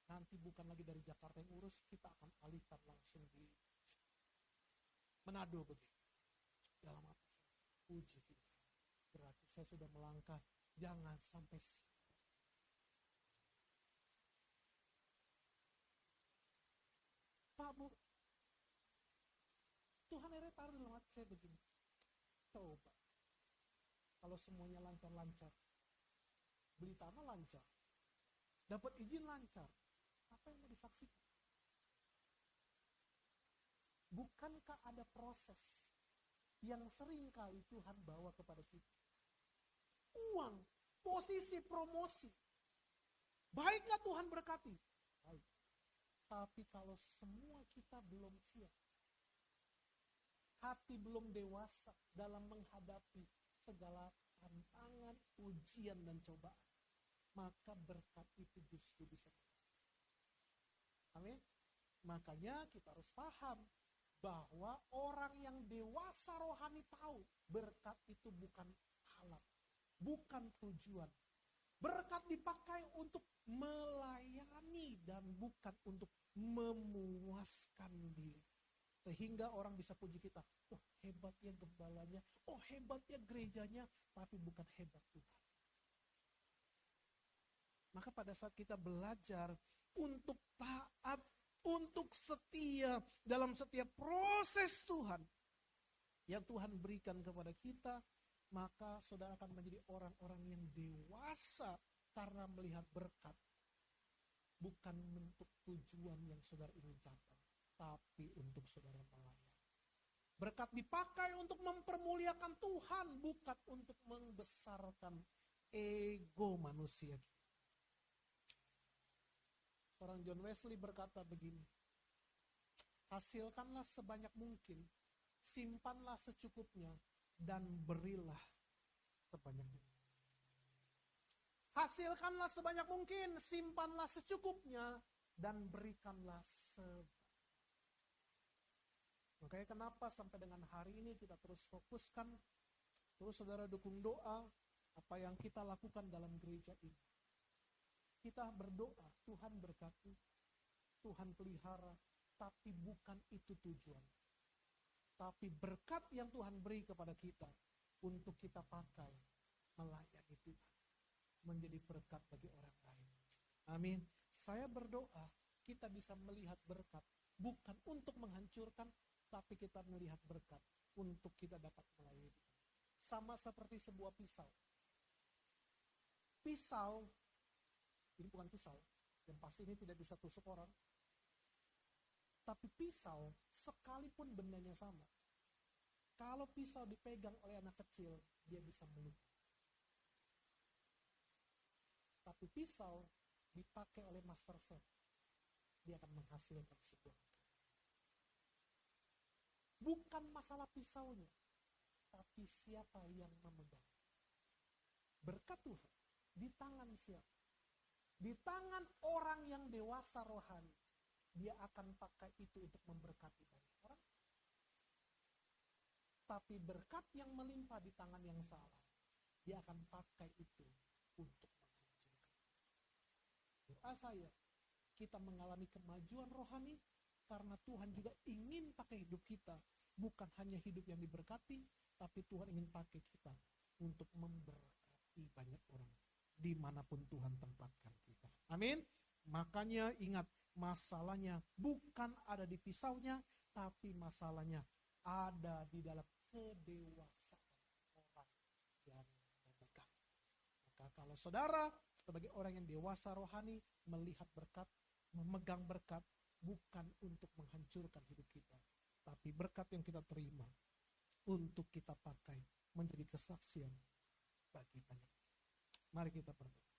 nanti bukan lagi dari Jakarta yang urus, kita akan alihkan langsung di Manado begitu. Dalam hati saya, puji Tuhan. Berarti saya sudah melangkah, jangan sampai Pak Bu, Tuhan akhirnya taruh dalam hati saya begini. Coba, kalau semuanya lancar-lancar, beli tanah lancar, dapat izin lancar, apa yang mau disaksikan? Bukankah ada proses yang sering kali Tuhan bawa kepada kita? Uang, posisi, promosi. Baik gak Tuhan berkati? Baik. Tapi kalau semua kita belum siap, hati belum dewasa dalam menghadapi segala tantangan, ujian, dan cobaan, maka berkat itu justru bisa. Amin. Makanya kita harus paham bahwa orang yang dewasa rohani tahu berkat itu bukan alat, bukan tujuan. Berkat dipakai untuk melayani dan bukan untuk memuaskan diri. Sehingga orang bisa puji kita, oh hebatnya gembalanya, oh hebatnya gerejanya, tapi bukan hebat Tuhan. Maka pada saat kita belajar untuk taat, untuk setia dalam setiap proses Tuhan yang Tuhan berikan kepada kita, maka saudara akan menjadi orang-orang yang dewasa karena melihat berkat. Bukan untuk tujuan yang saudara ingin capai, tapi untuk saudara melayani. Berkat dipakai untuk mempermuliakan Tuhan, bukan untuk membesarkan ego manusia. Seorang John Wesley berkata begini, hasilkanlah sebanyak mungkin, simpanlah secukupnya, dan berilah sebanyak mungkin. Hasilkanlah sebanyak mungkin, simpanlah secukupnya, dan berikanlah Makanya kenapa sampai dengan hari ini kita terus fokuskan, terus saudara dukung doa, apa yang kita lakukan dalam gereja ini. Kita berdoa, Tuhan berkati, Tuhan pelihara, tapi bukan itu tujuan. Tapi berkat yang Tuhan beri kepada kita, untuk kita pakai, melayani Tuhan. Menjadi berkat bagi orang lain. Amin. Saya berdoa, kita bisa melihat berkat, bukan untuk menghancurkan, tapi kita melihat berkat untuk kita dapat melayani. Sama seperti sebuah pisau. Pisau, ini bukan pisau, yang pasti ini tidak bisa tusuk orang. Tapi pisau, sekalipun bendanya sama, kalau pisau dipegang oleh anak kecil, dia bisa melukai. Tapi pisau dipakai oleh master chef, dia akan menghasilkan sebuah. Bukan masalah pisaunya, tapi siapa yang memegang. Berkat Tuhan di tangan siapa? Di tangan orang yang dewasa rohani. Dia akan pakai itu untuk memberkati banyak orang. Tapi berkat yang melimpah di tangan yang salah, dia akan pakai itu untuk menghancurkan. Doa saya, kita mengalami kemajuan rohani, karena Tuhan juga ingin pakai hidup kita. Bukan hanya hidup yang diberkati, tapi Tuhan ingin pakai kita untuk memberkati banyak orang. Dimanapun Tuhan tempatkan kita. Amin. Makanya ingat, masalahnya bukan ada di pisaunya, tapi masalahnya ada di dalam kedewasaan orang yang memegang. Maka kalau saudara sebagai orang yang dewasa rohani melihat berkat, memegang berkat, bukan untuk menghancurkan hidup kita, tapi berkat yang kita terima untuk kita pakai menjadi kesaksian bagi banyak. Mari kita berdoa.